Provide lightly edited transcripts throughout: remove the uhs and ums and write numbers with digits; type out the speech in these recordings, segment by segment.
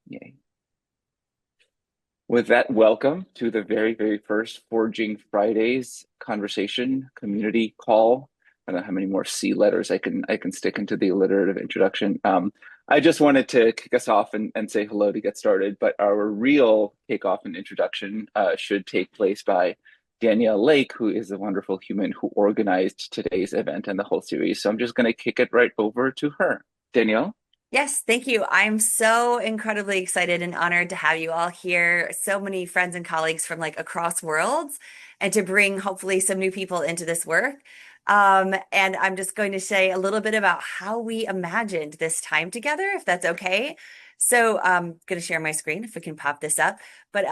Yay. With that, welcome to the very, very first Forging Fridays conversation community call. I don't know how many more C letters I can stick into the alliterative introduction. I just wanted to kick us off and say hello to get started, but our real kickoff and introduction should take place by Danielle Lake, who is a wonderful human who organized today's event and the whole series. So I'm just going to kick it right over to her. Danielle? Yes, thank you. I'm so incredibly excited and honored to have you all here. So many friends and colleagues from like across worlds, and to bring hopefully some new people into this work. And I'm just going to say a little bit about how we imagined this time together, if that's okay. So I'm going to share my screen if we can pop this up. But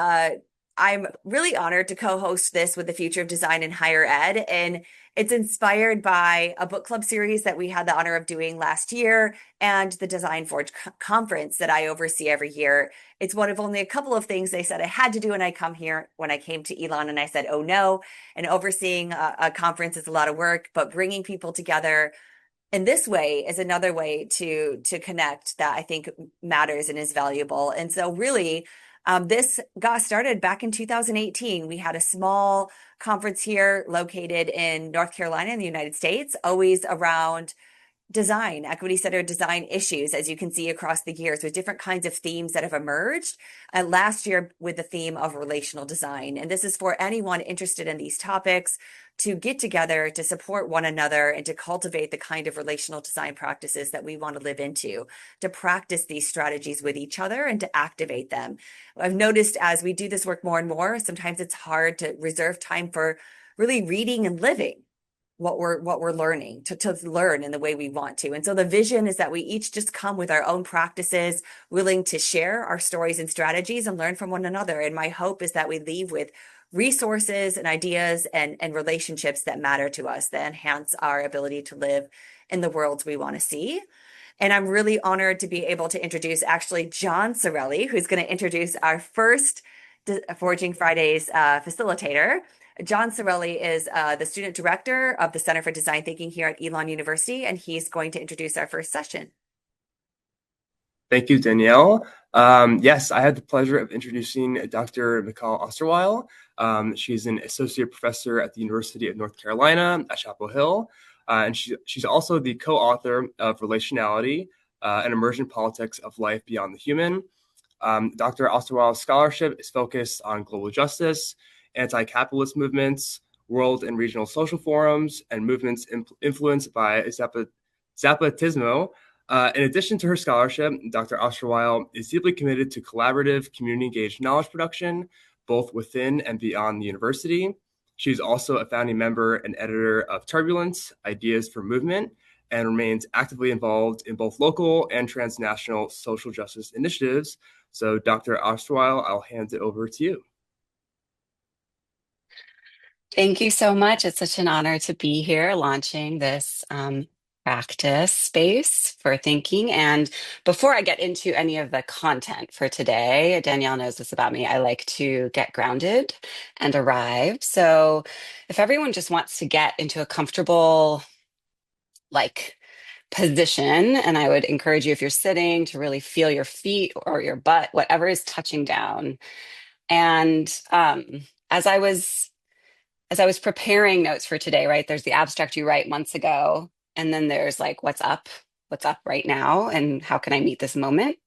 I'm really honored to co-host this with the Future of Design in Higher Ed. And it's inspired by a book club series that we had the honor of doing last year and the Design Forge conference that I oversee every year. It's one of only a couple of things they said I had to do when I come here. When I came to Elon, and I said, "Oh no!" And overseeing a conference is a lot of work, but bringing people together in this way is another way to connect that I think matters and is valuable. And so, really, this got started back in 2018. We had a small conference here located in North Carolina in the United States, always around design, equity centered design issues, as you can see across the years, with different kinds of themes that have emerged. Last year, with the theme of relational design. And this is for anyone interested in these topics to get together to support one another and to cultivate the kind of relational design practices that we want to live into, to practice these strategies with each other and to activate them. I've noticed as we do this work more and more, sometimes it's hard to reserve time for really reading and living what we're learning to learn in the way we want to. And so the vision is that we each just come with our own practices, willing to share our stories and strategies and learn from one another. And my hope is that we leave with resources and ideas and relationships that matter to us, that enhance our ability to live in the worlds we want to see. And I'm really honored to be able to introduce actually John Sorelli, who's going to introduce our first Forging Fridays facilitator. John Sorelli is the student director of the Center for Design Thinking here at Elon University, and he's going to introduce our first session. Thank you, Danielle. Yes, I had the pleasure of introducing Dr. Michal Osterweil. She's an associate professor at the University of North Carolina at Chapel Hill, and she's also the co-author of Relationality, an Emergent Politics of Life Beyond the Human. Dr. Osterweil's scholarship is focused on global justice, anti-capitalist movements, world and regional social forums, and movements influenced by Zapatismo. In addition to her scholarship, Dr. Osterweil is deeply committed to collaborative, community-engaged knowledge production, both within and beyond the university. She's also a founding member and editor of Turbulence, Ideas for Movement, and remains actively involved in both local and transnational social justice initiatives. So, Dr. Osterweil, I'll hand it over to you. Thank you so much. It's such an honor to be here launching this practice space for thinking. And before I get into any of the content for today, Danielle knows this about me. I like to get grounded and arrive. So if everyone just wants to get into a comfortable, like, position, and I would encourage you, if you're sitting, to really feel your feet or your butt, whatever is touching down. And as I was preparing notes for today, right, there's the abstract you write months ago, and then there's like, what's up right now, and how can I meet this moment?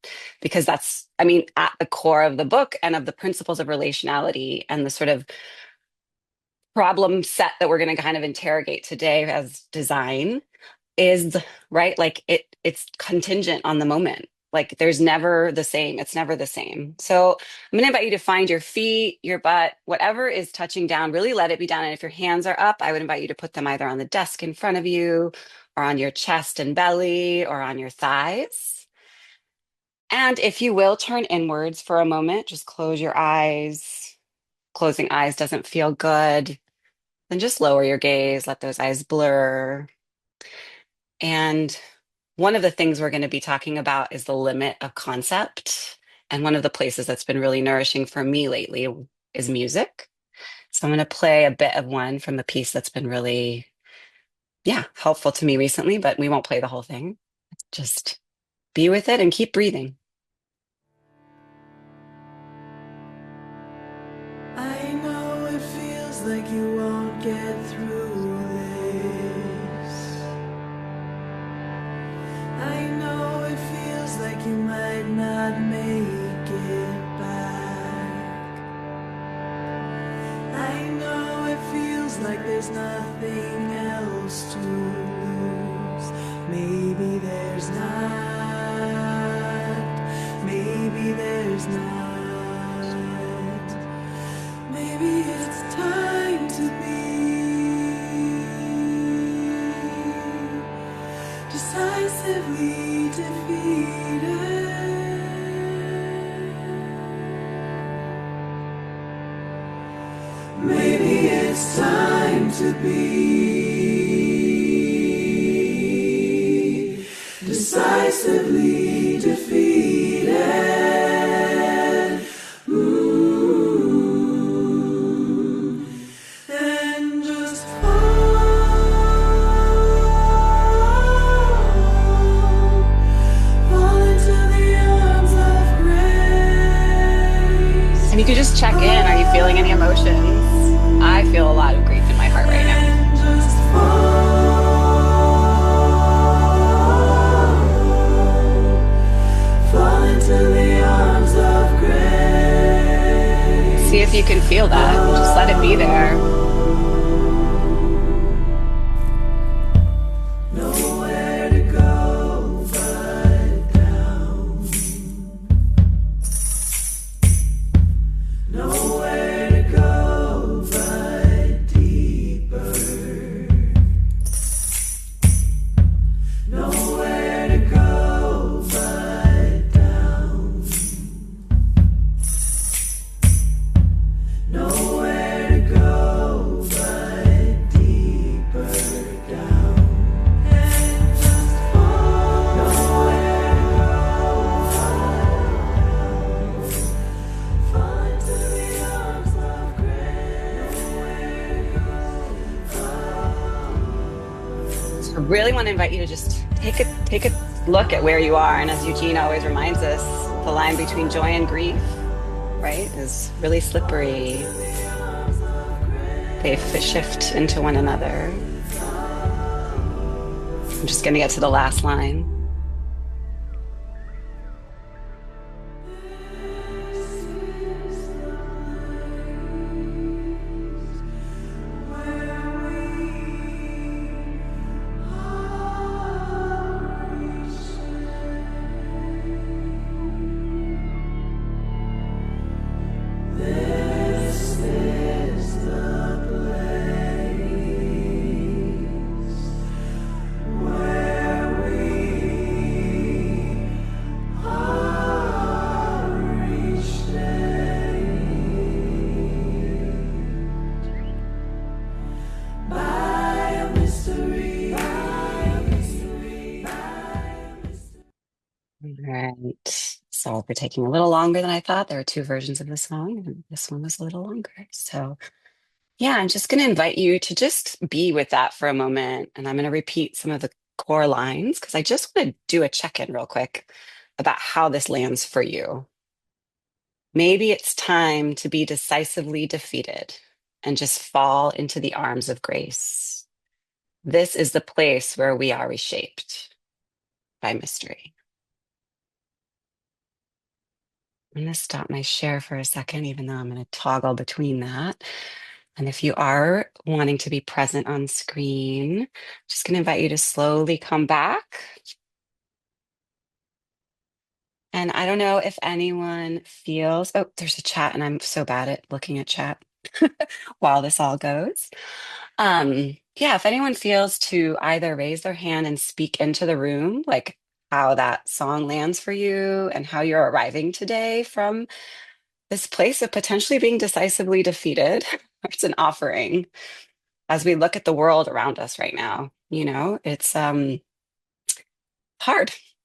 Because that's, I mean, at the core of the book and of the principles of relationality and the sort of problem set that we're going to kind of interrogate today as design is, right, like it's contingent on the moment. Like there's never the same. It's never the same. So I'm going to invite you to find your feet, your butt, whatever is touching down, really let it be down. And if your hands are up, I would invite you to put them either on the desk in front of you or on your chest and belly or on your thighs. And if you will, turn inwards for a moment. Just close your eyes. Closing eyes doesn't feel good. Then just lower your gaze, let those eyes blur. And one of the things we're going to be talking about is the limit of concept. And one of the places that's been really nourishing for me lately is music. So I'm going to play a bit of one from a piece that's been really, yeah, helpful to me recently, but we won't play the whole thing. Just be with it and keep breathing. know it feels like you won't get through this. I know it feels like you might not make it back. I know it feels like there's nothing else to lose. Maybe there's not. Maybe there's not. Maybe it's time to be decisively defeated. Maybe it's time to be decisively defeated. And just fall into the arms of grace. And you could just check in. Are you feeling any emotions? I feel a lot of grief in my heart right now. And just fall into the arms of grace. See if you can feel that. Just let it be there. Nowhere to go but down. Nowhere to go but deeper. Nowhere to go but down. Nowhere to go but deeper down. And just fall. Nowhere to go but down. Fall into the arms of grace. Nowhere to So I really want to invite you to just take a look at where you are. And as Eugene always reminds us, the line between joy and grief, right, is really slippery. They shift into one another. I'm just going to get to the last line. This is the place where we are reshaped by a mystery, by a mystery, by a mystery. All right. So we're taking a little longer than I thought. There are two versions of the song, and this one was a little longer. So yeah, I'm just going to invite you to just be with that for a moment. And I'm going to repeat some of the core lines because I just want to do a check-in real quick about how this lands for you. Maybe it's time to be decisively defeated and just fall into the arms of grace. This is the place where we are reshaped by mystery. I'm going to stop my share for a second, even though I'm going to toggle between that. And if you are wanting to be present on screen, I'm just going to invite you to slowly come back. And I don't know if anyone feels, oh, there's a chat, and I'm so bad at looking at chat while this all goes. Yeah, if anyone feels to either raise their hand and speak into the room, like how that song lands for you and how you're arriving today from this place of potentially being decisively defeated. It's an offering as we look at the world around us right now. You know, it's hard.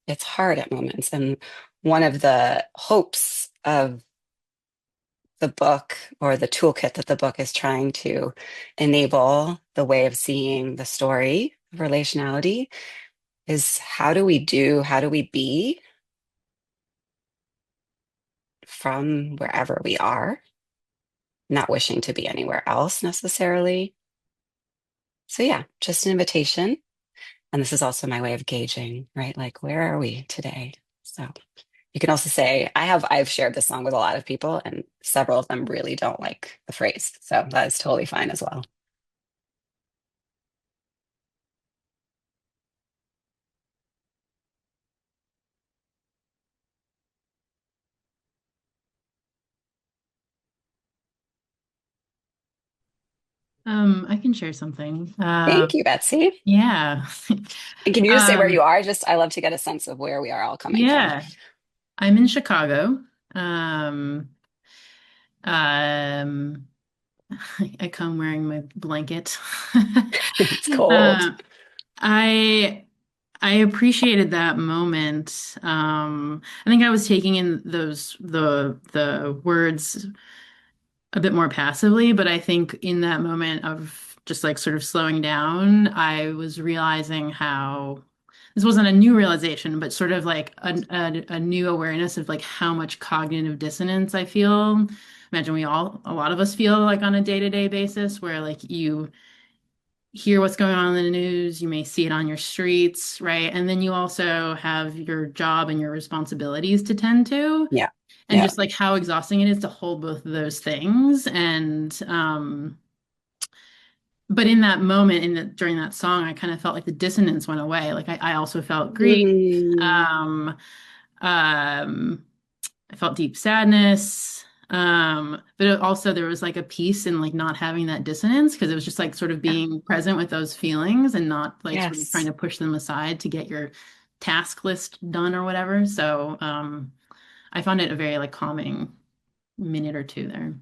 It's hard at moments. And one of the hopes of the book, or the toolkit that the book is trying to enable the way of seeing the story of relationality, is how do we be from wherever we are not wishing to be anywhere else necessarily. So yeah, just an invitation. And this is also my way of gauging, right? Like, where are we today? So you can also say, I've shared this song with a lot of people, and several of them really don't like the phrase. So that is totally fine as well. I can share something. Thank you, Betsy. Yeah. And can you just say where Um, you are? Just I love to get a sense of where we are all coming from. yeah, I'm in Chicago. Um, um, I come wearing my blanket. It's cold. Uh, I I appreciated that moment. I think I was taking in the words a bit more passively, but I think in that moment of just like sort of slowing down, I was realizing how this wasn't a new realization, but sort of like a new awareness of like how much cognitive dissonance I feel. Imagine a lot of us feel like on a day-to-day basis where like you hear what's going on in the news, you may see it on your streets, right? And then you also have your job and your responsibilities to tend to Yeah. and Yeah. just like how exhausting it is to hold both of those things and but in that moment during that song I kind of felt like the dissonance went away, like I also felt grief. Mm, um um I felt deep sadness. But also there was like a peace in like not having that dissonance because it was just like sort of yeah. being present with those feelings and not like sort of trying Yes. to push them aside to get your task list done or whatever. So I found it a very like calming minute or two there.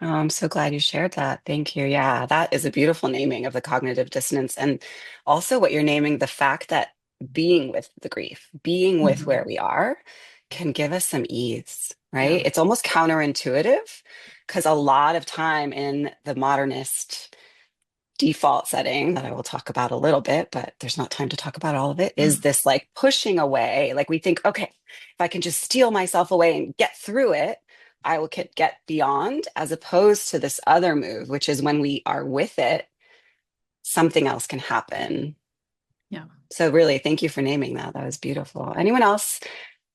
Oh, I'm so glad you shared that. Thank you. Yeah, that is a beautiful naming of the cognitive dissonance. And also what you're naming, the fact that being with the grief, being with where Mhm. we are, can give us some ease, Yeah. right? It's almost counterintuitive because a lot of time in the modernist default setting that I will talk about a little bit, but there's not time to talk about all of it, is this like pushing away. Like we think, okay, if I can just steal myself away and get through it, I will get beyond, as opposed to this other move, which is when we are with it, something else can happen. Yeah. So really, thank you for naming that. That was beautiful. Anyone else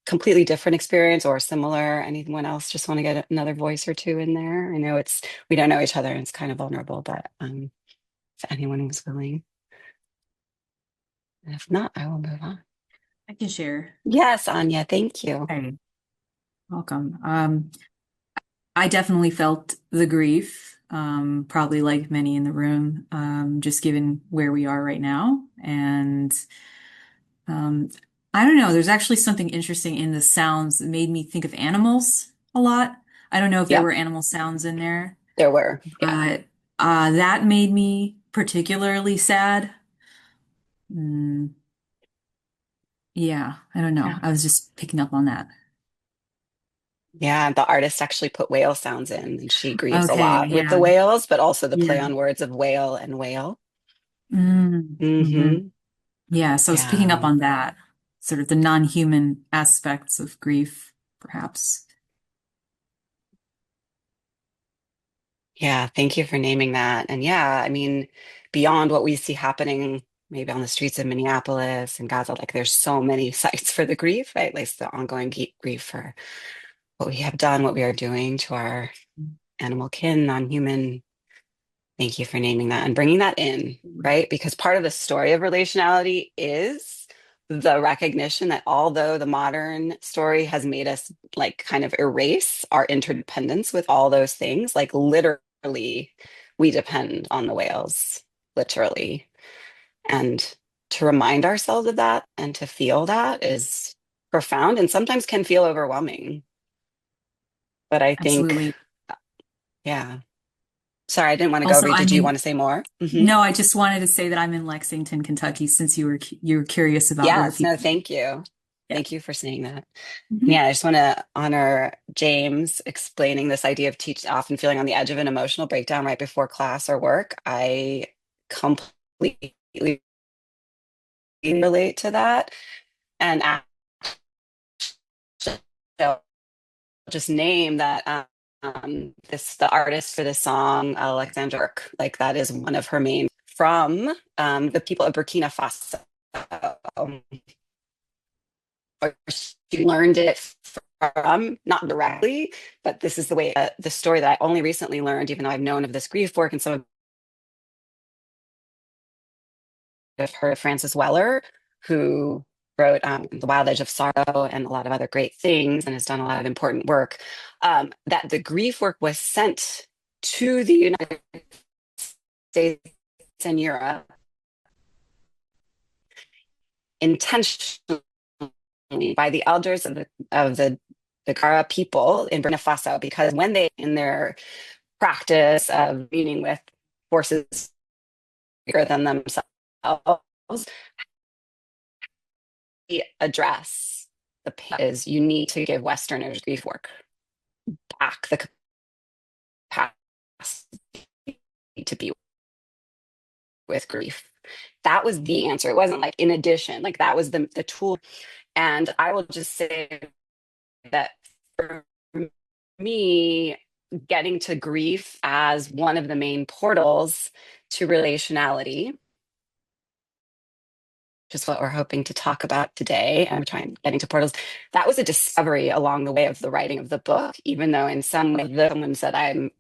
completely different experience or similar? Anyone else just want to get another voice or two in there? I know we don't know each other and it's kind of vulnerable, but if anyone was willing. And if not, I will move on. I can share. Yes, Anya, thank you. Hey, welcome. I definitely felt the grief, probably like many in the room, just given where we are right now. And um, I don't know, there's actually something interesting in the sounds that made me think of animals a lot. I don't know if there Yeah, were animal sounds in there, there were. Yeah. but that made me particularly sad. Mm, yeah, I don't know. Yeah. I was just picking up on that. Yeah, the artist actually put whale sounds in, and she grieves a Okay, lot with the yeah, whales, but also the play yeah. on words of whale and whale. Mm-hmm. Mm-hmm. Yeah, so I was picking up Yeah. on that, sort of the non-human aspects of grief, perhaps. Yeah, thank you for naming that. And yeah, I mean, beyond what we see happening maybe on the streets of Minneapolis and Gaza, like there's so many sites for the grief, right? Like the ongoing grief for what we have done, what we are doing to our animal kin, non-human. Thank you for naming that and bringing that in, right? Because part of the story of relationality is the recognition that although the modern story has made us like kind of erase our interdependence with all those things, like literally, we depend on the whales, literally. And to remind ourselves of that and to feel that is profound and sometimes can feel overwhelming. But I think, Absolutely. yeah. Sorry, I didn't want to go Also, over you. Did you want to say more? no, I just wanted to say that I'm in Lexington, Kentucky, since you were curious about where Yes, no, people. thank you. Yeah. Thank you for saying that. Mhm. Yeah, I just want to honor James explaining this idea of teach often feeling on the edge of an emotional breakdown right before class or work. I completely relate to that. And actually, I'll just name that the artist for this song, Alexandra Burke, like that is one of her main from the people of Burkina Faso. Or she learned it from, not directly, but this is the way, the story that I only recently learned, even though I've known of this grief work and some of her, Frances Weller, who wrote The Wild Edge of Sorrow and a lot of other great things and has done a lot of important work, that the grief work was sent to the United States and Europe intentionally by the elders of the Gara people in Burkina Faso, because when they, in their practice of meeting with forces bigger than themselves, address the pain is you need to give Westerners grief work back the capacity to be with grief. That was the answer. It wasn't like in addition, like that was the tool. And I will just say that for me, getting to grief as one of the main portals to relationality, which is what we're hoping to talk about today, and we're trying getting to portals, that was a discovery along the way of the writing of the book, even though in some way someone said I'm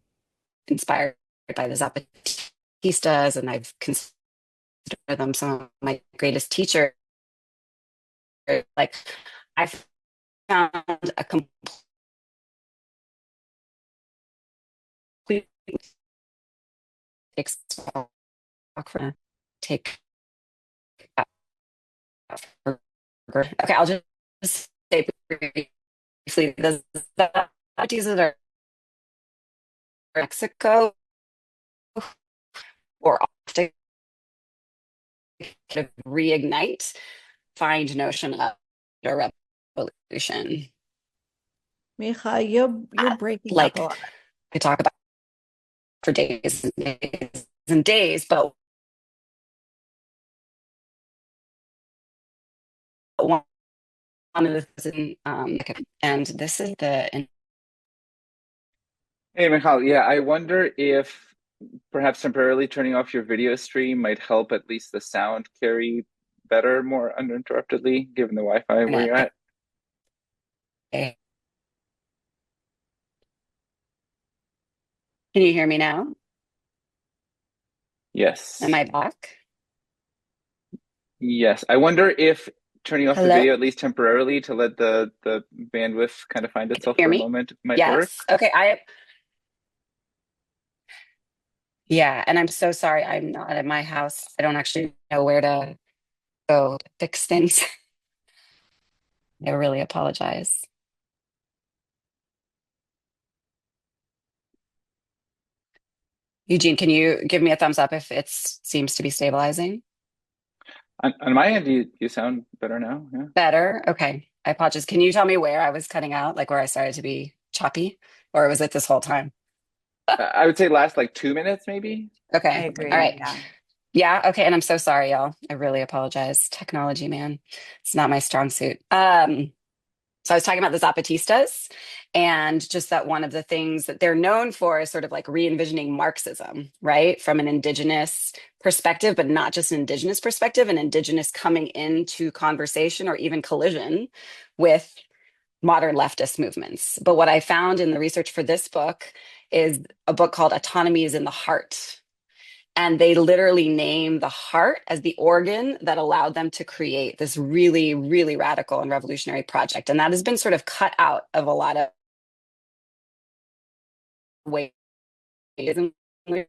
inspired by the Zapatistas and I've considered them some of my greatest teachers. Like I found a complete take okay, I'll just say briefly the Zapatistas are Mexico or often kind of reignite, find notion of a revolution. Michal, you're breaking up Like a lot. I talk about for days and days and days, but one of the things, and this is the. Hey, Michal. Yeah, I wonder if perhaps temporarily turning off your video stream might help at least the sound carry better, more uninterruptedly, given the Wi-Fi where you're at. Can you hear me now? Yes. Am I back? Yes. I wonder if turning off the Hello? video at least temporarily to let the bandwidth kind of find itself Hear for a me? moment might work. Yes. Okay. Yeah, and I'm so sorry. I'm not at my house. I don't actually know where to go to fix things. I really apologize. Eugene, can you give me a thumbs up if it seems to be stabilizing? On my end, you sound better now. Yeah. Better? Okay. I apologize. Can you tell me where I was cutting out, like where I started to be choppy? Or was it this whole time? I would say last like 2 minutes, maybe. I Okay. agree. All right. Yeah. Yeah. Okay. And I'm so sorry, y'all. I really apologize. Technology, man. It's not my strong suit. So I was talking about the Zapatistas and just that one of the things that they're known for is sort of like re-envisioning Marxism, right? From an indigenous perspective, but not just an indigenous perspective, an indigenous coming into conversation or even collision with modern leftist movements. But what I found in the research for this book is a book called Autonomy is in the Heart. And they literally name the heart as the organ that allowed them to create this really, really radical and revolutionary project. And that has been sort of cut out of a lot of ways. You're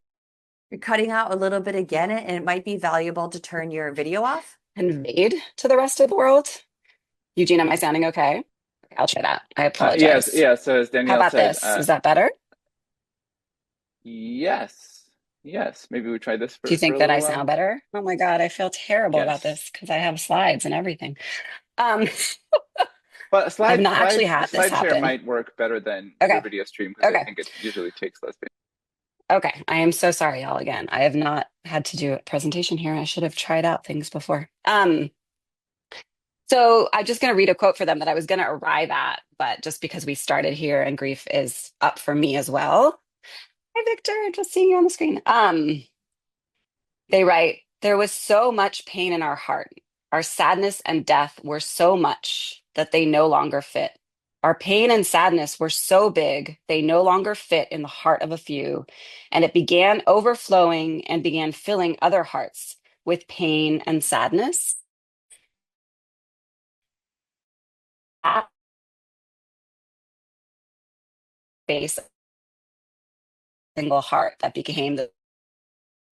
cutting out a little bit again, and it might be valuable to turn your video off. Conveyed to the rest of the world. Eugene, am I sounding okay? I'll try that. I apologize. Yes. Yeah. So as How Danielle about said, this? Is that better? yes. Yes. Maybe we try this Do you for think a that I little while. sound better? Oh my God, I feel terrible about Yes. this because I have slides and everything. Um, But I've not actually had this slide share happen. might work better than Okay. your video stream because I Okay. think it usually takes less space. Okay, I am so sorry, y'all. Again, I have not had to do a presentation here. I should have tried out things before. So I'm just going to read a quote for them that I was going to arrive at, but just because we started here and grief is up for me as well. Hi, Victor. Just seeing you on the screen. They write, there was so much pain in our heart. Our sadness and death were so much that they no longer fit. Our pain and sadness were so big, they no longer fit in the heart of a few, and it began overflowing and began filling other hearts with pain and sadness. At base, single heart that became the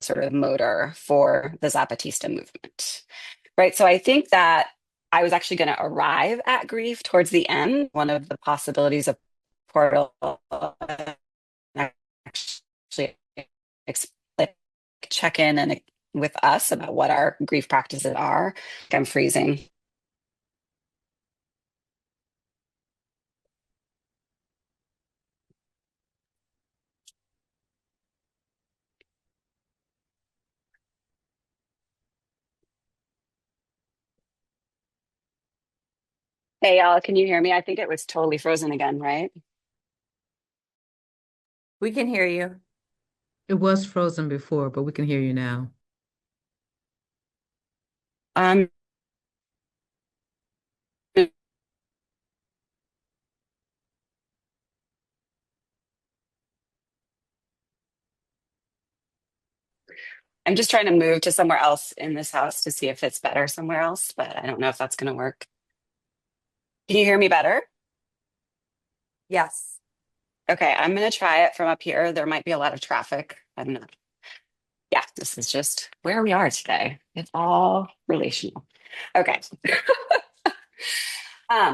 sort of motor for the Zapatista movement. Right. So I think that I was actually going to arrive at grief towards the end. One of the possibilities of portal actually like check in and with us about what our grief practices are. I'm freezing. Hey, y'all, can you hear me? I think it was totally frozen again, right? We can hear you. It was frozen before, but we can hear you now. Um, I'm just trying to move to somewhere else in this house to see if it's better somewhere else, but I don't know if that's going to work. Can you hear me better? Yes. Okay, I'm going to try it from up here. There might be a lot of traffic. I don't know. Yeah, this is just where we are today. It's all relational. Okay.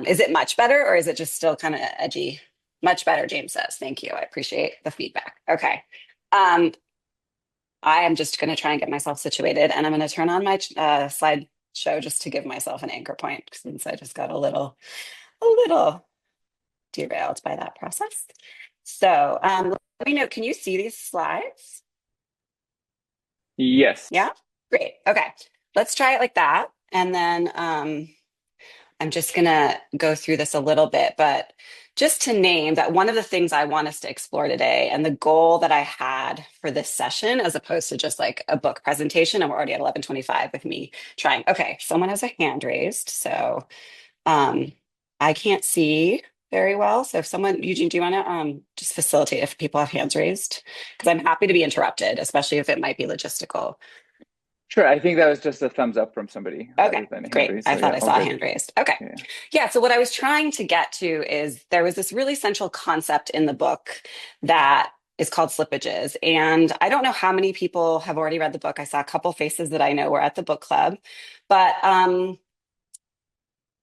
Is it much better or is it just still kind of edgy? Much better, James says. Thank you. I appreciate the feedback. Okay. I am just going to try and get myself situated and I'm going to turn on my slideshow just to give myself an anchor point since I just got a little derailed by that process. So let me know, can you see these slides? Yes. Yeah, great. Okay, let's try it like that. And then I'm just gonna go through this a little bit, but just to name that one of the things I want us to explore today and the goal that I had for this session, as opposed to just like a book presentation, and we're already at 11:25 with me trying. Okay, someone has a hand raised, so I can't see very well. So if someone, Eugene, do you want to just facilitate if people have hands raised? Because I'm happy to be interrupted, especially if it might be logistical. Sure. I think that was just a thumbs up from somebody Okay, rather than a hand great. raise. I So thought yeah, I all saw a good. hand raised. Okay. Yeah. Yeah. So, what I was trying to get to is there was this really central concept in the book that is called slippages. And I don't know how many people have already read the book. I saw a couple faces that I know were at the book club. But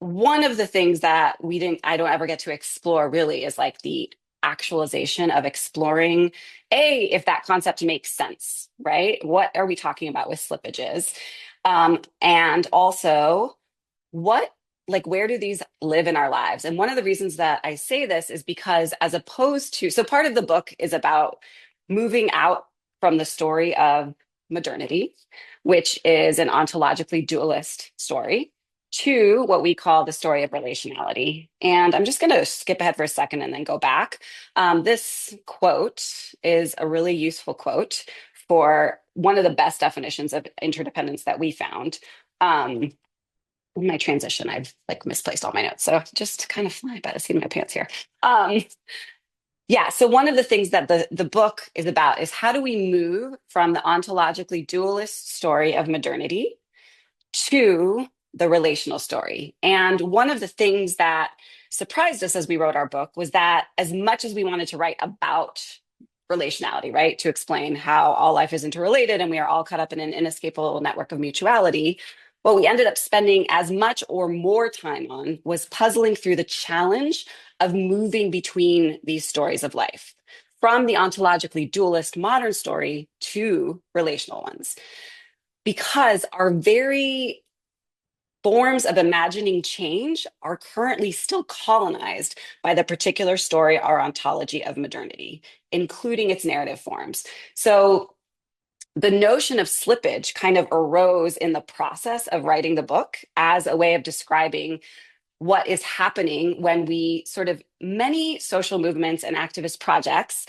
one of the things that I don't ever get to explore really is like the actualization of exploring if that concept makes sense, right? What are we talking about with slippages? And also what where do these live in our lives? And one of the reasons that I say this is because as opposed to, so part of the book is about moving out from the story of modernity, which is an ontologically dualist story, to what we call the story of relationality. And I'm just going to skip ahead for a second and then go back. This quote is a really useful quote for one of the best definitions of interdependence that we found. My transition, I've like misplaced all my notes. So just kind of fly by the seat of my pants here. Yeah, so one of the things that the book is about is how do we move from the ontologically dualist story of modernity to the relational story. And one of the things that surprised us as we wrote our book was that as much as we wanted to write about relationality, right, to explain how all life is interrelated and we are all caught up in an inescapable network of mutuality, what we ended up spending as much or more time on was puzzling through the challenge of moving between these stories of life, from the ontologically dualist modern story to relational ones. Because our very forms of imagining change are currently still colonized by the particular story or ontology of modernity, including its narrative forms. So the notion of slippage kind of arose in the process of writing the book as a way of describing what is happening when we sort of many social movements and activist projects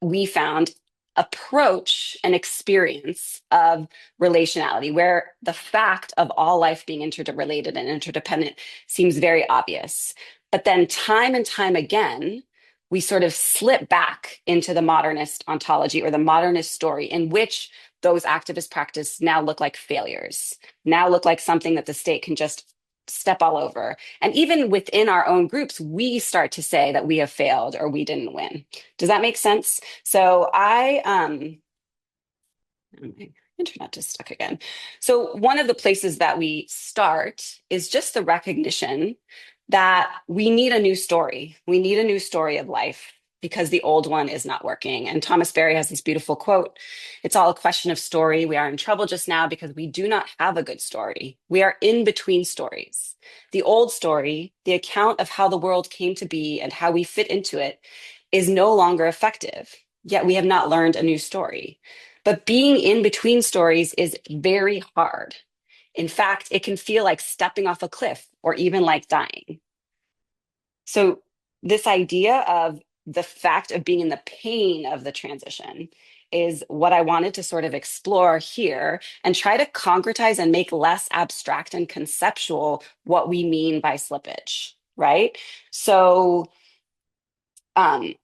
we found approach an experience of relationality where the fact of all life being interrelated and interdependent seems very obvious. But then time and time again, we sort of slip back into the modernist ontology or the modernist story in which those activist practices now look like failures, now look like something that the state can just step all over. And even within our own groups, we start to say that we have failed or we didn't win. Does that make sense? So my internet just stuck again. So one of the places that we start is just the recognition that we need a new story. We need a new story of life because the old one is not working. And Thomas Berry has this beautiful quote: "It's all a question of story. We are in trouble just now because we do not have a good story. We are in between stories. The old story, the account of how the world came to be and how we fit into it, is no longer effective. Yet we have not learned a new story. But being in between stories is very hard. In fact, it can feel like stepping off a cliff or even like dying." So this idea of the fact of being in the pain of the transition is what I wanted to sort of explore here and try to concretize and make less abstract and conceptual what we mean by slippage, right? So let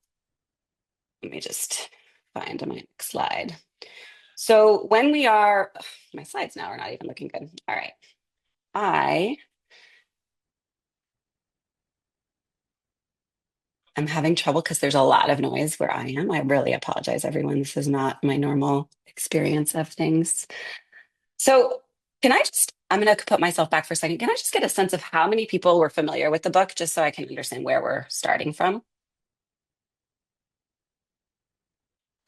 me just find my next slide. So when we are, my slides now are not even looking good. All right. I'm having trouble because there's a lot of noise where I am. I really apologize, everyone. This is not my normal experience of things. So I'm going to put myself back for a second. Can I just get a sense of how many people were familiar with the book, just so I can understand where we're starting from?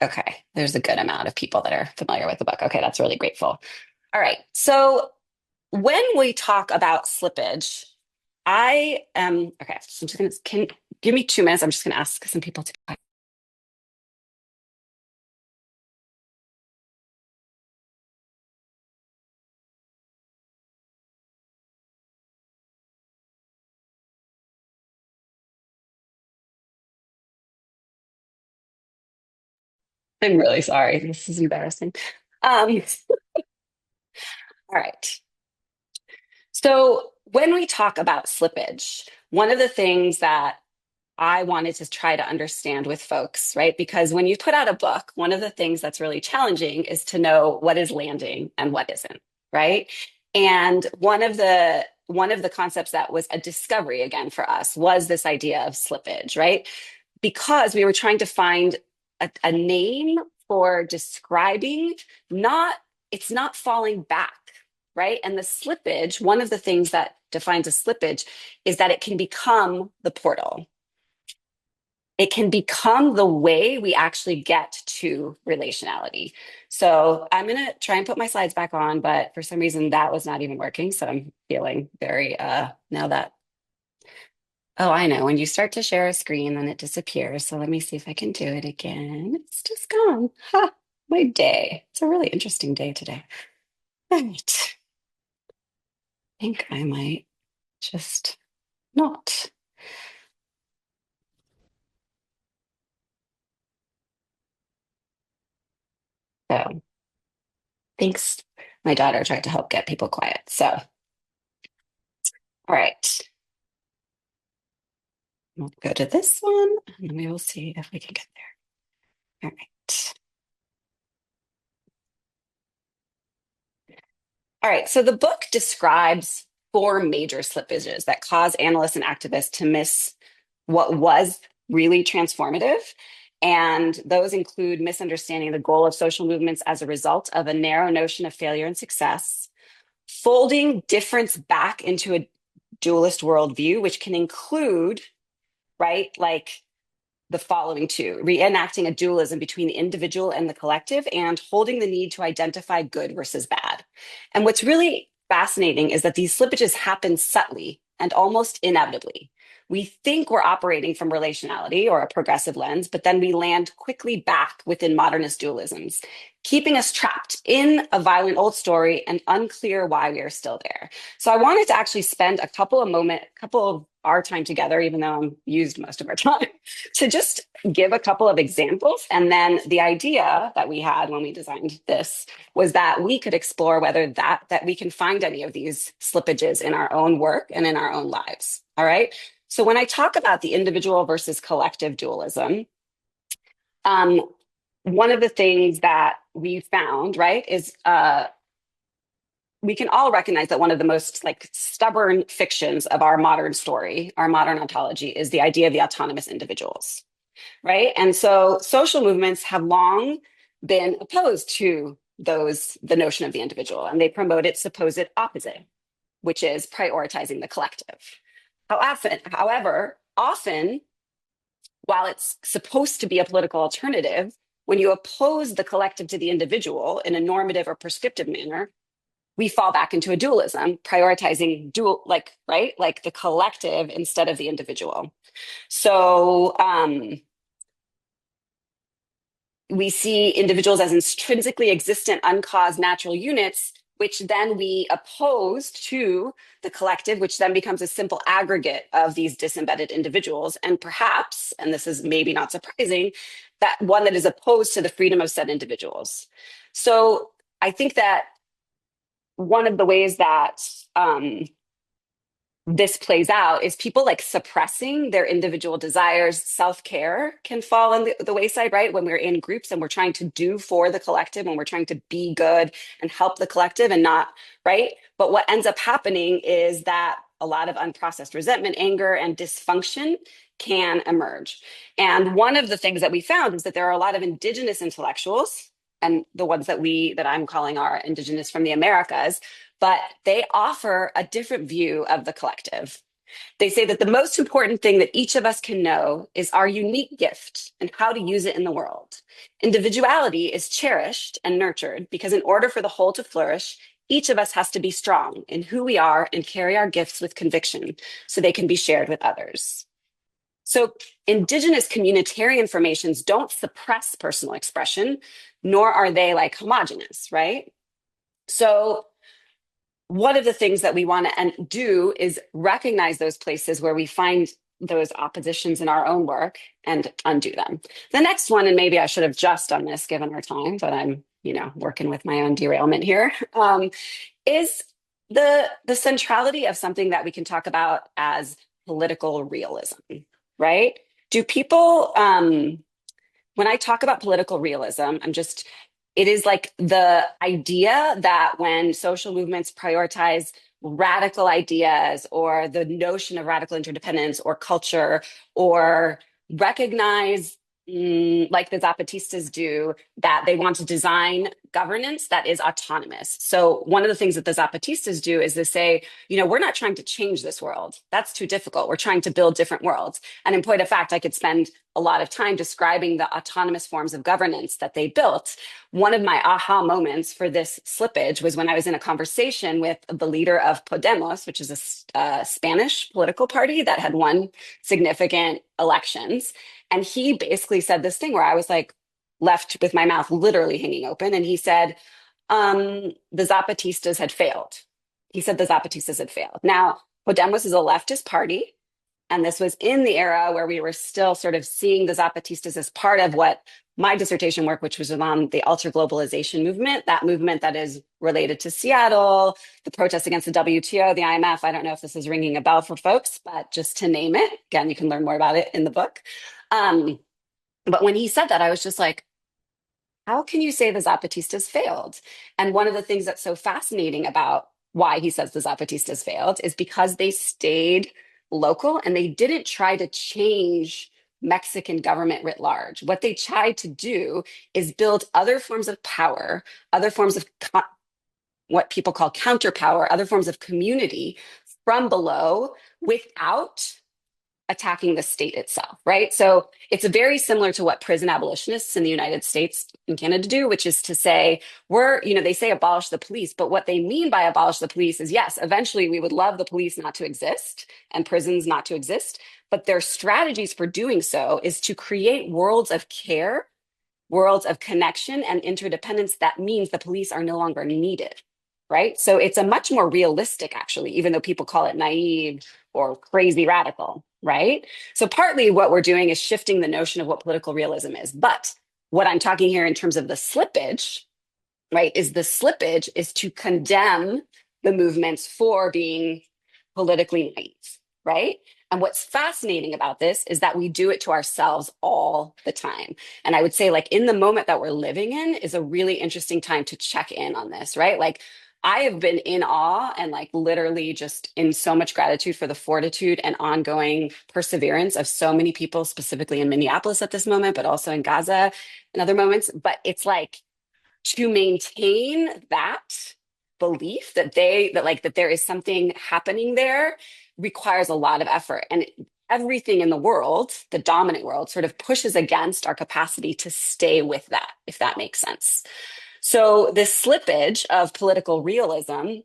Okay, there's a good amount of people that are familiar with the book. Okay, that's really grateful. All right, so when we talk about slippage, I am, okay, so I'm just going to, can give me 2 minutes. I'm just going to ask some people to. I'm really sorry. This is embarrassing. All right. So when we talk about slippage, one of the things that I wanted to try to understand with folks, right? Because when you put out a book, one of the things that's really challenging is to know what is landing and what isn't, right? And one of the concepts that was a discovery again for us was this idea of slippage, right? Because we were trying to find a name for describing not it's not falling back, right? And the slippage, one of the things that defines a slippage is that it can become the portal. It can become the way we actually get to relationality. So I'm going to try and put my slides back on, but for some reason that was not even working. So I'm feeling very, now that, oh, I know, when you start to share a screen, then it disappears. So let me see if I can do it again. It's just gone. Ha, my day. It's a really interesting day today. All right. I think I might just not. So thanks. My daughter tried to help get people quiet. So, all right. We'll go to this one and we will see if we can get there. All right. All right. So the book describes 4 major slippages that cause analysts and activists to miss what was really transformative. And those include misunderstanding the goal of social movements as a result of a narrow notion of failure and success, folding difference back into a dualist worldview, which can include, right, like the following 2: reenacting a dualism between the individual and the collective, and holding the need to identify good versus bad. And what's really fascinating is that these slippages happen subtly and almost inevitably. we think we're operating from relationality or a progressive lens, but then we land quickly back within modernist dualisms, keeping us trapped in a violent old story and unclear why we are still there. So I wanted to actually spend a couple of our time together, even though I'm used most of our time, to just give a couple of examples. And then the idea that we had when we designed this was that we could explore whether that we can find any of these slippages in our own work and in our own lives. All right. So when I talk about the individual versus collective dualism, one of the things that we found, right, is we can all recognize that one of the most like stubborn fictions of our modern story, our modern ontology, is the idea of the autonomous individuals, right? And so social movements have long been opposed to the notion of the individual, and they promote its supposed opposite, which is prioritizing the collective. However, often, while it's supposed to be a political alternative, when you oppose the collective to the individual in a normative or prescriptive manner, we fall back into a dualism, prioritizing like the collective instead of the individual. So we see individuals as intrinsically existent, uncaused natural units, which then we oppose to the collective, which then becomes a simple aggregate of these disembedded individuals. And perhaps, and this is maybe not surprising, that one that is opposed to the freedom of said individuals. So I think that one of the ways that this plays out is people like suppressing their individual desires. Self-care can fall on the wayside, right? When we're in groups and we're trying to do for the collective, when we're trying to be good and help the collective and not, right? But what ends up happening is that a lot of unprocessed resentment, anger, and dysfunction can emerge. And one of the things that we found is that there are a lot of indigenous intellectuals, and the ones that I'm calling are indigenous from the Americas, but they offer a different view of the collective. They say that the most important thing that each of us can know is our unique gift and how to use it in the world. Individuality is cherished and nurtured because in order for the whole to flourish, each of us has to be strong in who we are and carry our gifts with conviction so they can be shared with others. So indigenous communitarian formations don't suppress personal expression, nor are they like homogenous, right? So one of the things that we want to do is recognize those places where we find those oppositions in our own work and undo them. The next one, and maybe I should have just done this given our time, but I'm, working with my own derailment here, is the centrality of something that we can talk about as political realism, right? Do people, when I talk about political realism, it is like the idea that when social movements prioritize radical ideas or the notion of radical interdependence or culture or recognize, like the Zapatistas do, that they want to design governance that is autonomous. So one of the things that the Zapatistas do is they say, we're not trying to change this world. That's too difficult. We're trying to build different worlds. And in point of fact, I could spend a lot of time describing the autonomous forms of governance that they built. One of my aha moments for this slippage was when I was in a conversation with the leader of Podemos, which is a Spanish political party that had won significant elections. And he basically said this thing where I was like left with my mouth literally hanging open. And he said, the Zapatistas had failed. He said the Zapatistas had failed. Now, Podemos is a leftist party. And this was in the era where we were still sort of seeing the Zapatistas as part of what my dissertation work, which was on the ultra-globalization movement, that movement that is related to Seattle, the protests against the WTO, the IMF. I don't know if this is ringing a bell for folks, but just to name it, again, you can learn more about it in the book. But when he said that, I was just like, how can you say the Zapatistas failed? And one of the things that's so fascinating about why he says the Zapatistas failed is because they stayed local and they didn't try to change Mexican government writ large. What they tried to do is build other forms of power, other forms of what people call counterpower, other forms of community from below without attacking the state itself, right? So it's very similar to what prison abolitionists in the United States and Canada do, which is to say, they say abolish the police, but what they mean by abolish the police is, yes, eventually we would love the police not to exist and prisons not to exist, but their strategies for doing so is to create worlds of care, worlds of connection and interdependence. That means the police are no longer needed, right? So it's a much more realistic, actually, even though people call it naive or crazy radical, right? So partly what we're doing is shifting the notion of what political realism is. But what I'm talking here in terms of the slippage, right, is the slippage is to condemn the movements for being politically naive, right? And what's fascinating about this is that we do it to ourselves all the time. And I would say, like, in the moment that we're living in is a really interesting time to check in on this, right? Like, I have been in awe and like literally just in so much gratitude for the fortitude and ongoing perseverance of so many people, specifically in Minneapolis at this moment, but also in Gaza and other moments. But it's like to maintain that belief that there is something happening there requires a lot of effort. And everything in the world, the dominant world, sort of pushes against our capacity to stay with that, if that makes sense. So this slippage of political realism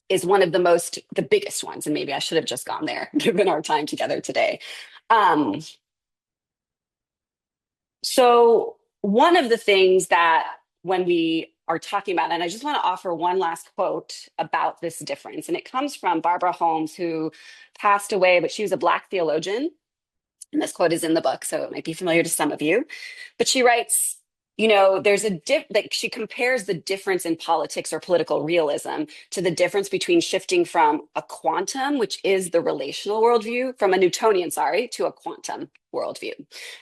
is one of the biggest ones. And maybe I should have just gone there given our time together today. So one of the things that when we are talking about, and I just want to offer one last quote about this difference, and it comes from Barbara Holmes, who passed away, but she was a Black theologian. And this quote is in the book, so it might be familiar to some of you. But she writes, there's she compares the difference in politics or political realism to the difference between shifting from a quantum, which is the relational worldview, from a Newtonian, to a quantum worldview.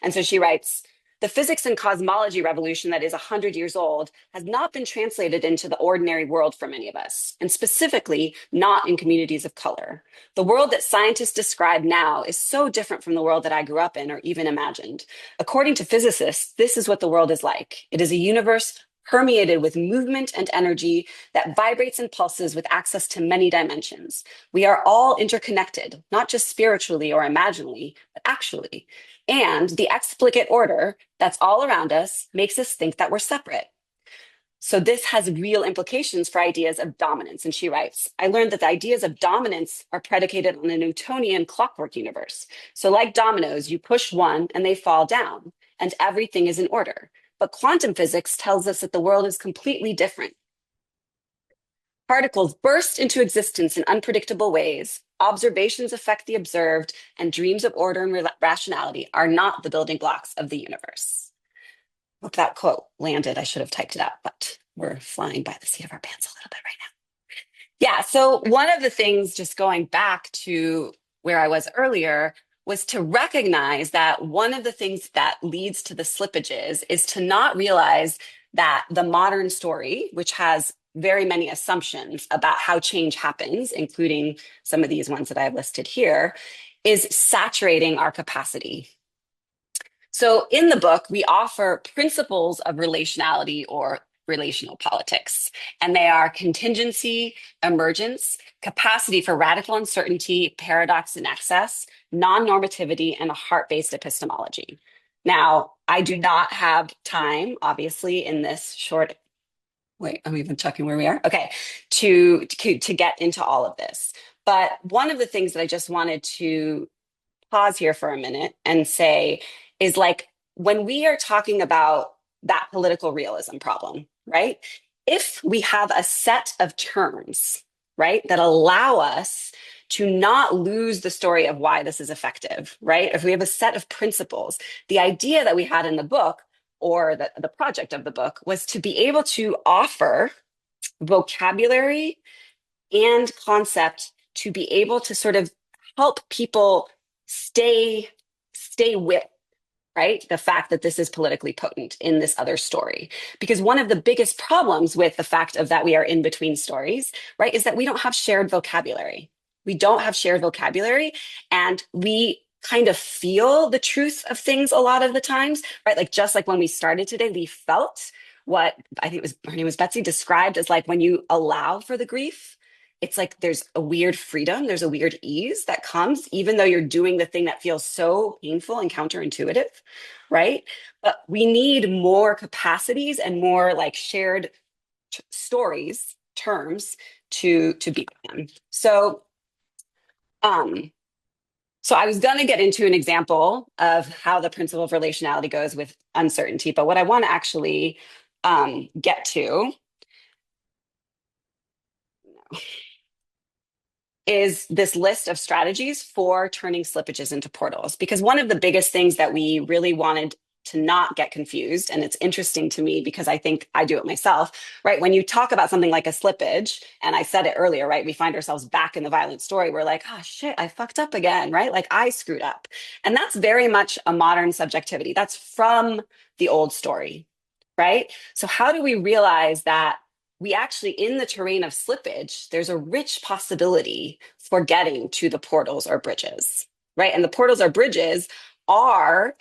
And so she writes, the physics and cosmology revolution that is 100 years old has not been translated into the ordinary world for many of us, and specifically not in communities of color. The world that scientists describe now is so different from the world that I grew up in or even imagined. According to physicists, this is what the world is like. It is a universe permeated with movement and energy that vibrates and pulses with access to many dimensions. We are all interconnected, not just spiritually or imaginally, but actually. And the explicit order that's all around us makes us think that we're separate. So this has real implications for ideas of dominance. And she writes, I learned that the ideas of dominance are predicated on a Newtonian clockwork universe. So like dominoes, you push one and they fall down and everything is in order. But quantum physics tells us that the world is completely different. Particles burst into existence in unpredictable ways. Observations affect the observed, and dreams of order and rationality are not the building blocks of the universe. Hope that quote landed. I should have typed it out, but we're flying by the seat of our pants a little bit right now. Yeah, so one of the things, just going back to where I was earlier, was to recognize that one of the things that leads to the slippages is to not realize that the modern story, which has very many assumptions about how change happens, including some of these ones that I've listed here, is saturating our capacity. So in the book, we offer principles of relationality or relational politics, and they are contingency, emergence, capacity for radical uncertainty, paradox and excess, non-normativity, and a heart-based epistemology. Now, I do not have time, obviously, in this short wait, I'm even checking where we are. Okay, to get into all of this. But one of the things that I just wanted to pause here for a minute and say is, like, when we are talking about that political realism problem, right? If we have a set of terms, right, that allow us to not lose the story of why this is effective, right? If we have a set of principles, the idea that we had in the book, or the project of the book, was to be able to offer vocabulary and concept to be able to sort of help people stay with, right, the fact that this is politically potent in this other story. Because one of the biggest problems with the fact of that we are in between stories, right, is that we don't have shared vocabulary. We don't have shared vocabulary, and we kind of feel the truth of things a lot of the times, right? Like, just like when we started today, we felt what I think her name was Betsy, described as, like, when you allow for the grief, it's like there's a weird freedom, there's a weird ease that comes, even though you're doing the thing that feels so painful and counterintuitive, right? But we need more capacities and more like shared stories, terms to be them. Um, so I was going to get into an example of how the principle of relationality goes with uncertainty, but what I want to actually get to is this list of strategies for turning slippages into portals. Because one of the biggest things that we really wanted to not get confused, and it's interesting to me because I think I do it myself, right? When you talk about something like a slippage, and I said it earlier, right? We find ourselves back in the violent story. We're like, oh shit, I fucked up again, right? Like I screwed up. And that's very much a modern subjectivity. That's from the old story, right? So how do we realize that we actually, in the terrain of slippage, there's a rich possibility for getting to the portals or bridges, right? And the portals or bridges are,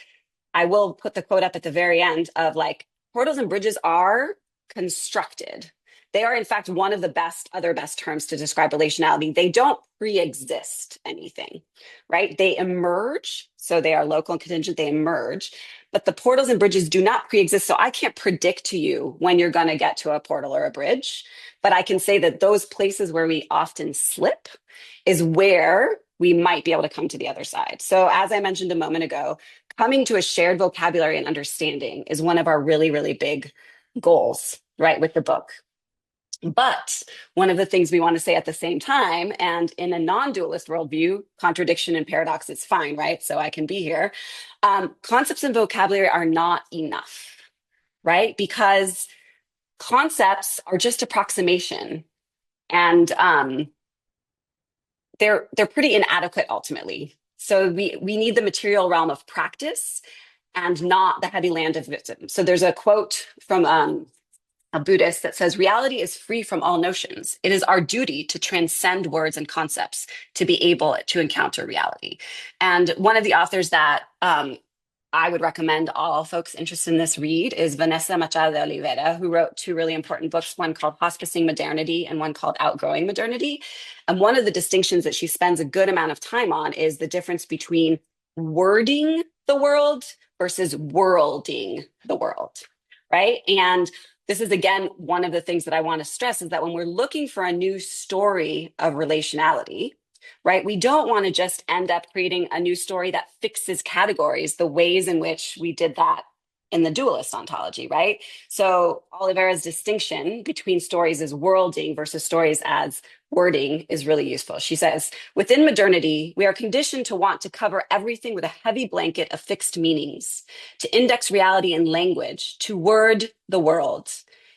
I will put the quote up at the very end of like, portals and bridges are constructed. They are, in fact, one of the other best terms to describe relationality. They don't pre-exist anything, right? They emerge. So they are local and contingent, they emerge. But the portals and bridges do not pre-exist. So I can't predict to you when you're going to get to a portal or a bridge. But I can say that those places where we often slip is where we might be able to come to the other side. So as I mentioned a moment ago, coming to a shared vocabulary and understanding is one of our really, really big goals, right, with the book. But one of the things we want to say at the same time, and in a non-dualist worldview, contradiction and paradox is fine, right? So I can be here. Concepts and vocabulary are not enough, right? Because concepts are just approximation, and they're pretty inadequate ultimately. So we need the material realm of practice and not the heavy land of wisdom. So there's a quote from a Buddhist that says, reality is free from all notions. It is our duty to transcend words and concepts to be able to encounter reality. And one of the authors that I would recommend all folks interested in this read is Vanessa Machado de Oliveira, who wrote two really important books, one called Hospicing Modernity and one called Outgrowing Modernity. And one of the distinctions that she spends a good amount of time on is the difference between wording the world versus worlding the world, right? And this is, again, one of the things that I want to stress is that when we're looking for a new story of relationality, right, we don't want to just end up creating a new story that fixes categories the ways in which we did that in the dualist ontology, right? So Oliveira's distinction between stories as worlding versus stories as wording is really useful. She says, within modernity, we are conditioned to want to cover everything with a heavy blanket of fixed meanings, to index reality in language, to word the world.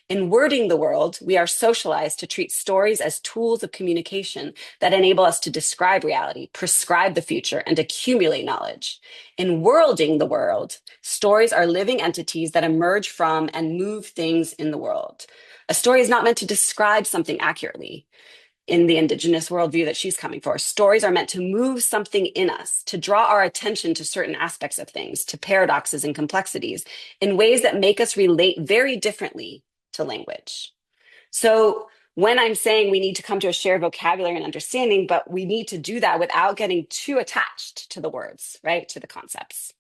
In wording the world, we are socialized to treat stories as tools of communication that enable us to describe reality, prescribe the future, and accumulate knowledge. In worlding the world, stories are living entities that emerge from and move things in the world. A story is not meant to describe something accurately. In the indigenous worldview that she's coming for, stories are meant to move something in us, to draw our attention to certain aspects of things, to paradoxes and complexities, in ways that make us relate very differently to language. So when I'm saying we need to come to a shared vocabulary and understanding, but we need to do that without getting too attached to the words, right, to the concepts.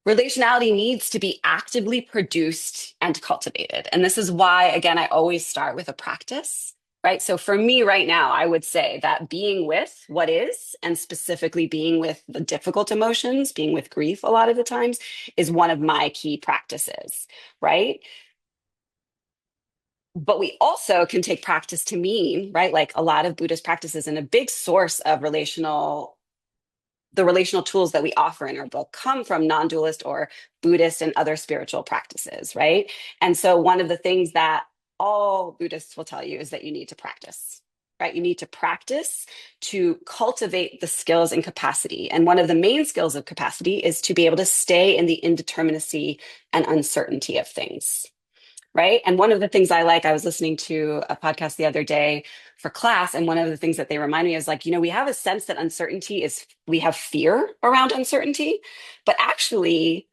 Relationality needs to be actively produced and cultivated. And this is why, again, I always start with a practice, right? So for me right now, I would say that being with what is, and specifically being with the difficult emotions, being with grief a lot of the times, is one of my key practices, right? But we also can take practice to mean, right, like a lot of Buddhist practices, and a big source of the relational tools that we offer in our book come from non-dualist or Buddhist and other spiritual practices, right? And so one of the things that all Buddhists will tell you is that you need to practice, right? You need to practice to cultivate the skills and capacity. And one of the main skills of capacity is to be able to stay in the indeterminacy and uncertainty of things, right? And one of the things I was listening to a podcast the other day for class, and one of the things that they remind me is like, we have a sense that we have fear around uncertainty, but actually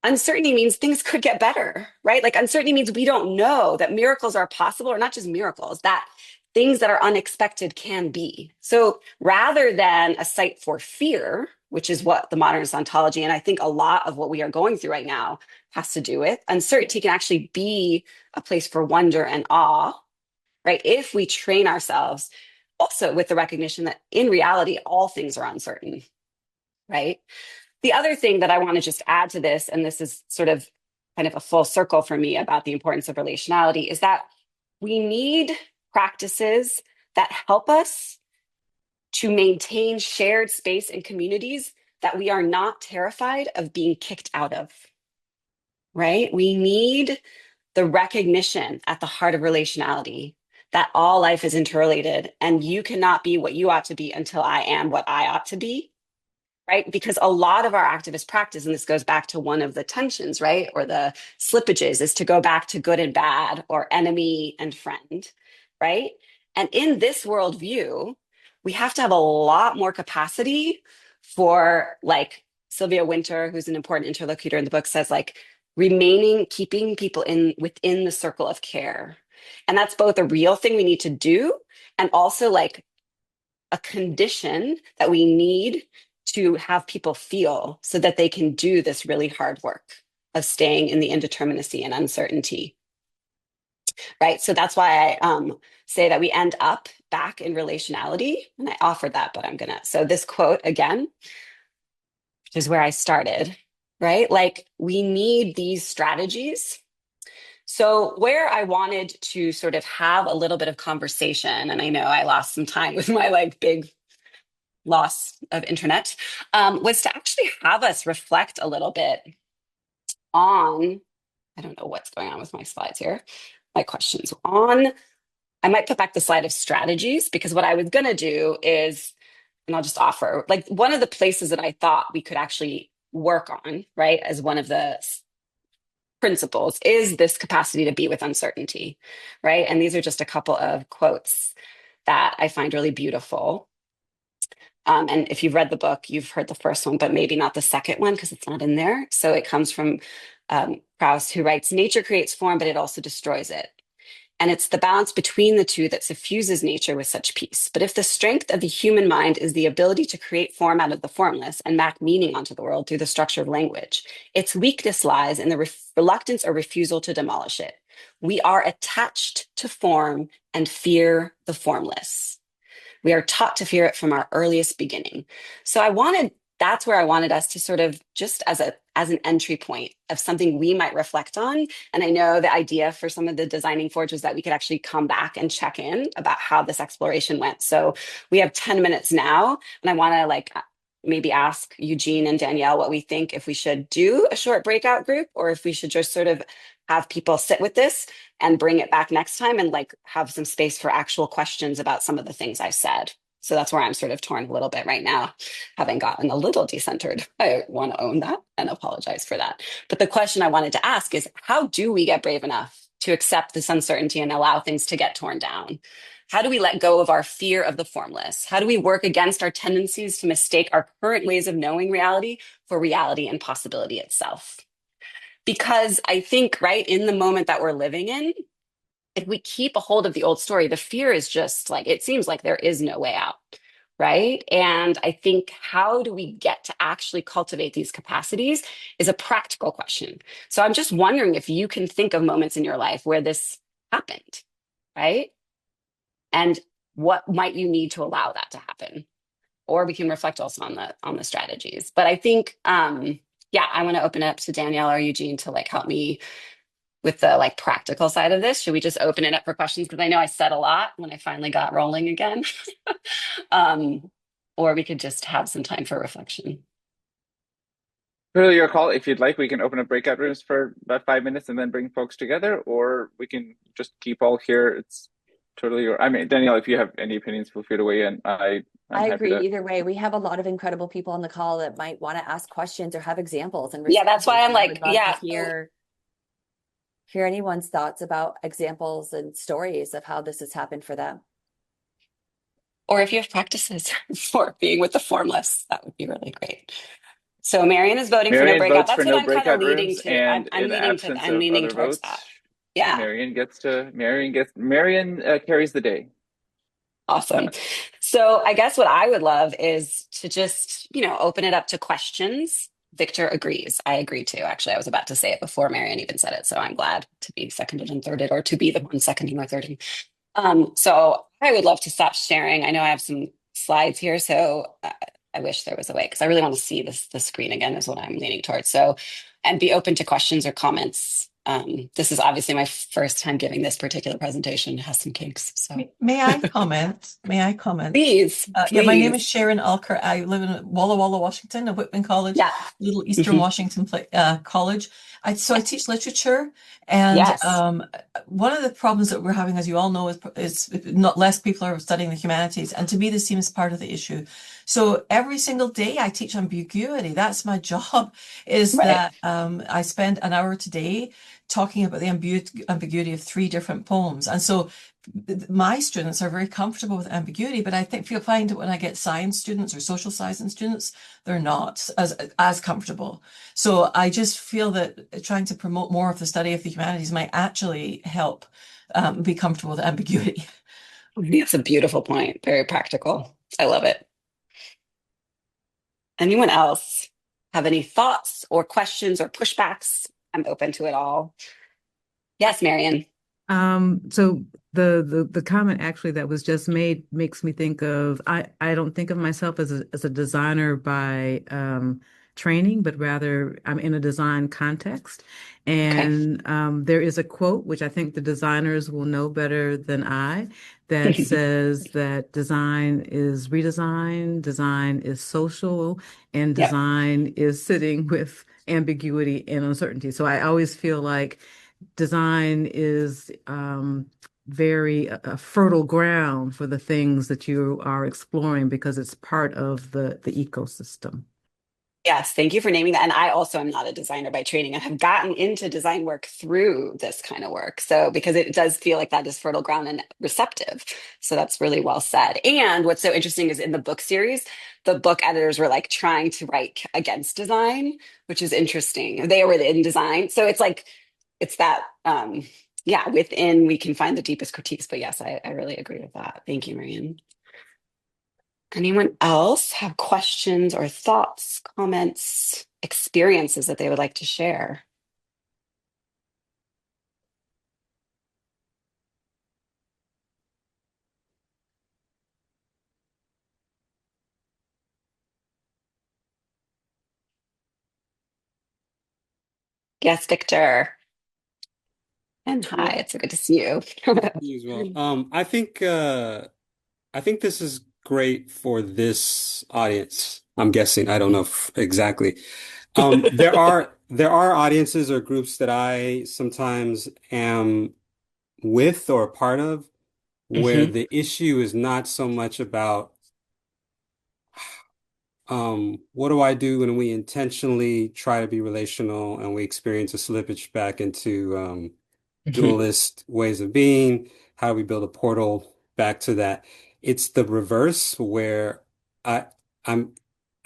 uncertainty means things could get better, right? Like uncertainty means we don't know that miracles are possible, or not just miracles, that things that are unexpected can be. So rather than a site for fear, which is what the modernist ontology, and I think a lot of what we are going through right now has to do with, uncertainty can actually be a place for wonder and awe, right? If we train ourselves also with the recognition that in reality, all things are uncertain, right? The other thing that I want to just add to this, and this is sort of kind of a full circle for me about the importance of relationality, is that we need practices that help us to maintain shared space in communities that we are not terrified of being kicked out of, right? We need the recognition at the heart of relationality that all life is interrelated and you cannot be what you ought to be until I am what I ought to be, right? Because a lot of our activist practice, and this goes back to one of the tensions, right? Or the slippages, is to go back to good and bad or enemy and friend, right? And in this worldview, we have to have a lot more capacity for, like Sylvia Winter, who's an important interlocutor in the book, says, like, remaining, keeping people in within the circle of care. And that's both a real thing we need to do and also like a condition that we need to have people feel so that they can do this really hard work of staying in the indeterminacy and uncertainty, right? So that's why I say that we end up back in relationality. And I offered that, but I'm gonna. So this quote again, which is where I started, right? Like we need these strategies. So where I wanted to sort of have a little bit of conversation, and I know I lost some time with my like big loss of internet, was to actually have us reflect a little bit on, I don't know what's going on with my slides here, my questions on, I might put back the slide of strategies, because what I was going to do is, and I'll just offer, like one of the places that I thought we could actually work on, right, as one of the principles is this capacity to be with uncertainty, right? And these are just a couple of quotes that I find really beautiful. And if you've read the book, you've heard the first one, but maybe not the second one because it's not in there. So it comes from Krauss, who writes, nature creates form, but it also destroys it. And it's the balance between the two that suffuses nature with such peace. But if the strength of the human mind is the ability to create form out of the formless and map meaning onto the world through the structure of language, its weakness lies in the reluctance or refusal to demolish it. We are attached to form and fear the formless. We are taught to fear it from our earliest beginning. So that's where I wanted us to sort of just as an entry point of something we might reflect on. And I know the idea for some of the Designing Forge was that we could actually come back and check in about how this exploration went. So we have 10 minutes now, and I want to like maybe ask Eugene and Danielle what we think, if we should do a short breakout group or if we should just sort of have people sit with this and bring it back next time and like have some space for actual questions about some of the things I said. So that's where I'm sort of torn a little bit right now, having gotten a little decentered. I want to own that and apologize for that. But the question I wanted to ask is, how do we get brave enough to accept this uncertainty and allow things to get torn down? How do we let go of our fear of the formless? How do we work against our tendencies to mistake our current ways of knowing reality for reality and possibility itself? Because I think, right, in the moment that we're living in, if we keep a hold of the old story, the fear is just like, it seems like there is no way out, right? And I think, how do we get to actually cultivate these capacities is a practical question. So I'm just wondering if you can think of moments in your life where this happened, right? And what might you need to allow that to happen? Or we can reflect also on the strategies. But I think, yeah, I want to open it up to Danielle or Eugene to like help me with the like practical side of this. Should we just open it up for questions? Because I know I said a lot when I finally got rolling again. Or we could just have some time for reflection. Really, your call. If you'd like, we can open up breakout rooms for about 5 minutes and then bring folks together, or we can just keep all here. It's totally your. I mean, Danielle, if you have any opinions, feel free to weigh in. I'm I happy agree to. either way. We have a lot of incredible people on the call that might want to ask questions or have examples and Yeah, that's why responses. I'm And I like, would love to yeah. hear anyone's thoughts about examples and stories of how this has happened for them. Or if you have practices for being with the formless, that would be really great. So Marion is voting for no Marion breakout. votes for That's what no I'm kind of breakout leading rooms, to. and in the absence I'm of leaning other towards that. votes, Yeah. Marion carries the day. Awesome. So I guess what I would love is to just, open it up to questions. Victor agrees. I agree too. Actually, I was about to say it before Marion even said it. So I'm glad to be seconded and thirded, or to be the one seconding or thirding. So I would love to stop sharing. I know I have some slides here, so I wish there was a way, because I really want to see the screen again is what I'm leaning towards. So, and be open to questions or comments. This is obviously my first time giving this particular presentation. It has some kinks, so May I comment? May I comment? please, Yeah, my name is please. Sharon Alker. I live in Walla Walla, Washington, at Whitman College, Yeah. Little Eastern Washington College. So I teach literature, and Yes. one of the problems that we're having, as you all know, is not less people are studying the humanities, and to me this seems part of the issue. So every single day I teach ambiguity. That's my job. Is Right. that I spend an hour today talking about the ambiguity of 3 different poems, and so my students are very comfortable with ambiguity, but I think you'll find that when I get science students or social science students, they're not as comfortable. So I just feel that trying to promote more of the study of the humanities might actually help be comfortable with ambiguity. That's a beautiful point. Very practical. I love it. Anyone else have any thoughts or questions or pushbacks? I'm open to it all. Yes, Marion. So the comment actually that was just made makes me think of I don't think of myself as a designer by training, but rather I'm in a design context. Okay. And there is a quote which I think the designers will know better than I that says that design is redesign, design is social, and Yep. design is sitting with ambiguity and uncertainty. So I always feel like design is very fertile ground for the things that you are exploring because it's part of the ecosystem. Yes, thank you for naming that. And I also am not a designer by training. I have gotten into design work through this kind of work. So, because it does feel like that is fertile ground and receptive. So, that's really well said. And what's so interesting is in the book series, the book editors were like trying to write against design, which is interesting. They were in design. So, it's like, it's that, yeah, within we can find the deepest critiques. But yes, I really agree with that. Thank you, Marian. Anyone else have questions or thoughts, comments, experiences that they would like to share? Yes, Victor. And hi, Well, it's so good to see you. you as well. I think this is great for this audience. I'm guessing. I don't know exactly. There are audiences or groups that I sometimes am with or a part of where Mhm. the issue is not so much about what do I do when we intentionally try to be relational and we experience a slippage back into Mhm. dualist ways of being? How do we build a portal back to that? It's the reverse where I I'm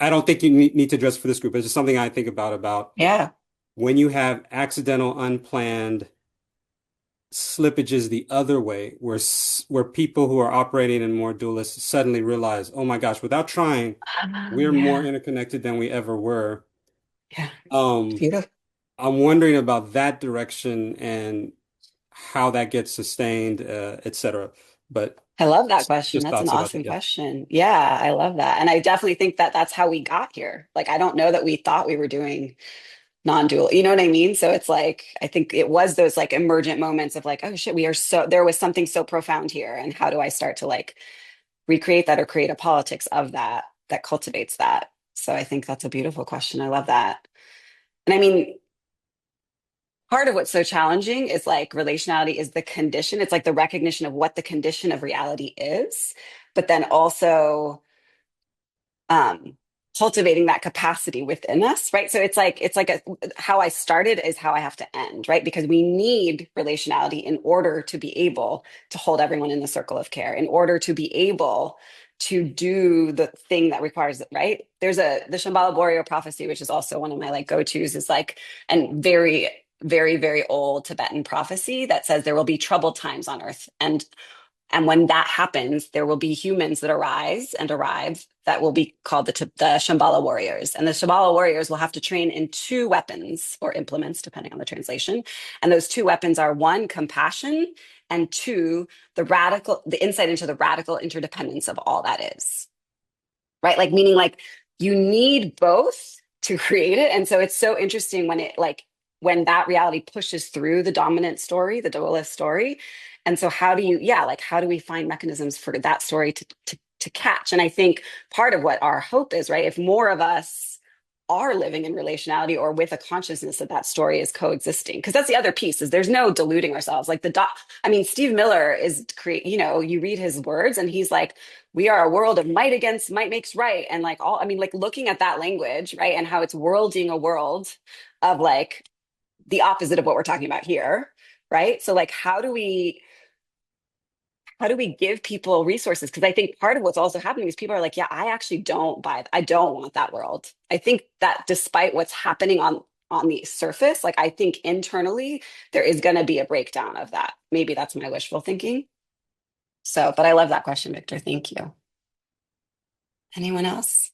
I don't think you need to address for this group. It's just something I think about Yeah. when you have accidental, unplanned slippages the other way, where people who are operating in more dualist suddenly realize, oh my gosh, without trying, we're more Yeah. interconnected than we ever were. Yeah. Um, Beautiful. I'm wondering about that direction and how that gets sustained, et cetera. But I love that question. just That's an thoughts about awesome that. Yeah. question. Yeah, I love that. And I definitely think that that's how we got here. Like, I don't know that we thought we were doing non-dual. You know what I mean? So it's like, I think it was those like emergent moments of like, oh shit, we are so, there was something so profound here. And how do I start to like recreate that or create a politics of that that cultivates that? So I think that's a beautiful question. I love that. And I mean, part of what's so challenging is like relationality is the condition. It's like the recognition of what the condition of reality is, but then also um cultivating that capacity within us, right? So it's like how I started is how I have to end, right? Because we need relationality in order to be able to hold everyone in the circle of care, in order to be able to do the thing that requires it, right? There's the Shambhala warrior prophecy, which is also one of my like go-tos, is like, and very, very, very old Tibetan prophecy that says there will be troubled times on earth. And when that happens, there will be humans that arise and arrive that will be called the Shambhala warriors. And the Shambhala warriors will have to train in two weapons or implements, depending on the translation. And those two weapons are one, compassion, and two, the insight into the radical interdependence of all that is. Right? Like, meaning like you need both to create it. And so it's so interesting when that reality pushes through the dominant story, the dualist story. And so how do we find mechanisms for that story to catch? And I think part of what our hope is, right? If more of us are living in relationality or with a consciousness that that story is coexisting, because that's the other piece, is there's no diluting ourselves. Like Steve Miller you read his words and he's like, we are a world of might against might makes right. And like looking at that language, right? And how it's worlding a world of like the opposite of what we're talking about here, right? So like how do we give people resources? Because I think part of what's also happening is people are like, yeah, I actually I don't want that world. I think that despite what's happening on the surface, like I think internally there is going to be a breakdown of that. Maybe that's my wishful thinking. So, but I love that question, Victor. Thank you. Anyone else?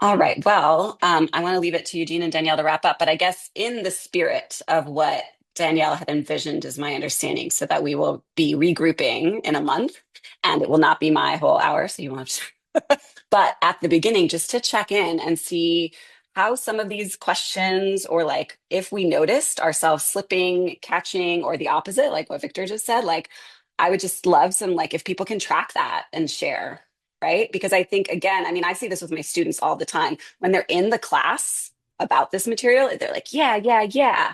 All right. Well, I want to leave it to Eugene and Danielle to wrap up, but I guess in the spirit of what Danielle had envisioned is my understanding, so that we will be regrouping in a month and it will not be my whole hour. So you won't have to, but at the beginning, just to check in and see how some of these questions, or like if we noticed ourselves slipping, catching, or the opposite, like what Victor just said, like I would just love some, like if people can track that and share, right? Because I think, again, I see this with my students all the time. When they're in the class about this material, they're like, yeah, yeah, yeah.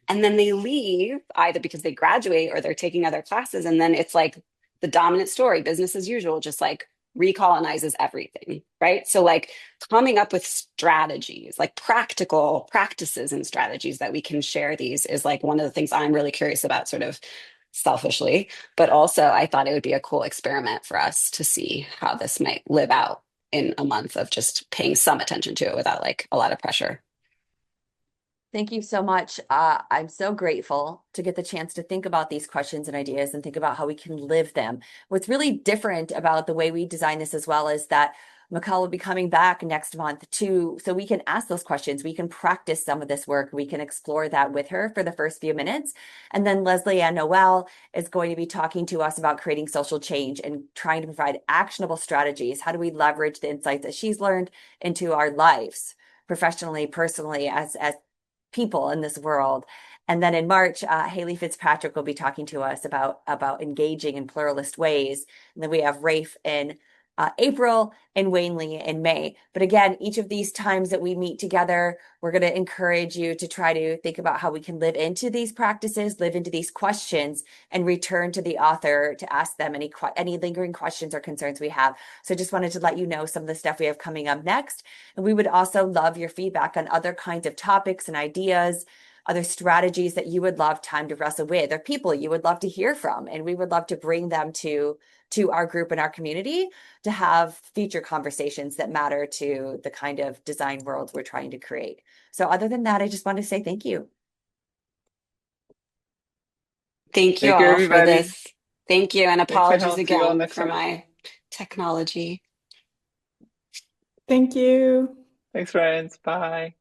And then they leave either because they graduate or they're taking other classes. And then it's like the dominant story, business as usual, just like recolonizes everything, right? So, like coming up with strategies, like practical practices and strategies that we can share these is like one of the things I'm really curious about, sort of selfishly, but also I thought it would be a cool experiment for us to see how this might live out in a month of just paying some attention to it without like a lot of pressure. Thank you so much. I'm so grateful to get the chance to think about these questions and ideas and think about how we can live them. What's really different about the way we design this as well is that Michal will be coming back next month so we can ask those questions. We can practice some of this work. We can explore that with her for the first few minutes. And then Leslie and Noel is going to be talking to us about creating social change and trying to provide actionable strategies. How do we leverage the insights that she's learned into our lives, professionally, personally, as people in this world? And then in March, Haley Fitzpatrick will be talking to us about engaging in pluralist ways. And then we have Rafe in April and Wayne Lee in May. But again, each of these times that we meet together, we're going to encourage you to try to think about how we can live into these practices, live into these questions, and return to the author to ask them any lingering questions or concerns we have. So just wanted to let you know some of the stuff we have coming up next. And we would also love your feedback on other kinds of topics and ideas, other strategies that you would love time to wrestle with, or people you would love to hear from. And we would love to bring them to our group and our community to have future conversations that matter to the kind of design world we're trying to create. So other than that, I just want to say thank you. Thank you Thank you, all for everybody. this. Thank you. And Thanks, apologies Michal. See you all again next for time. my technology. Thank you. Thanks, friends. Bye.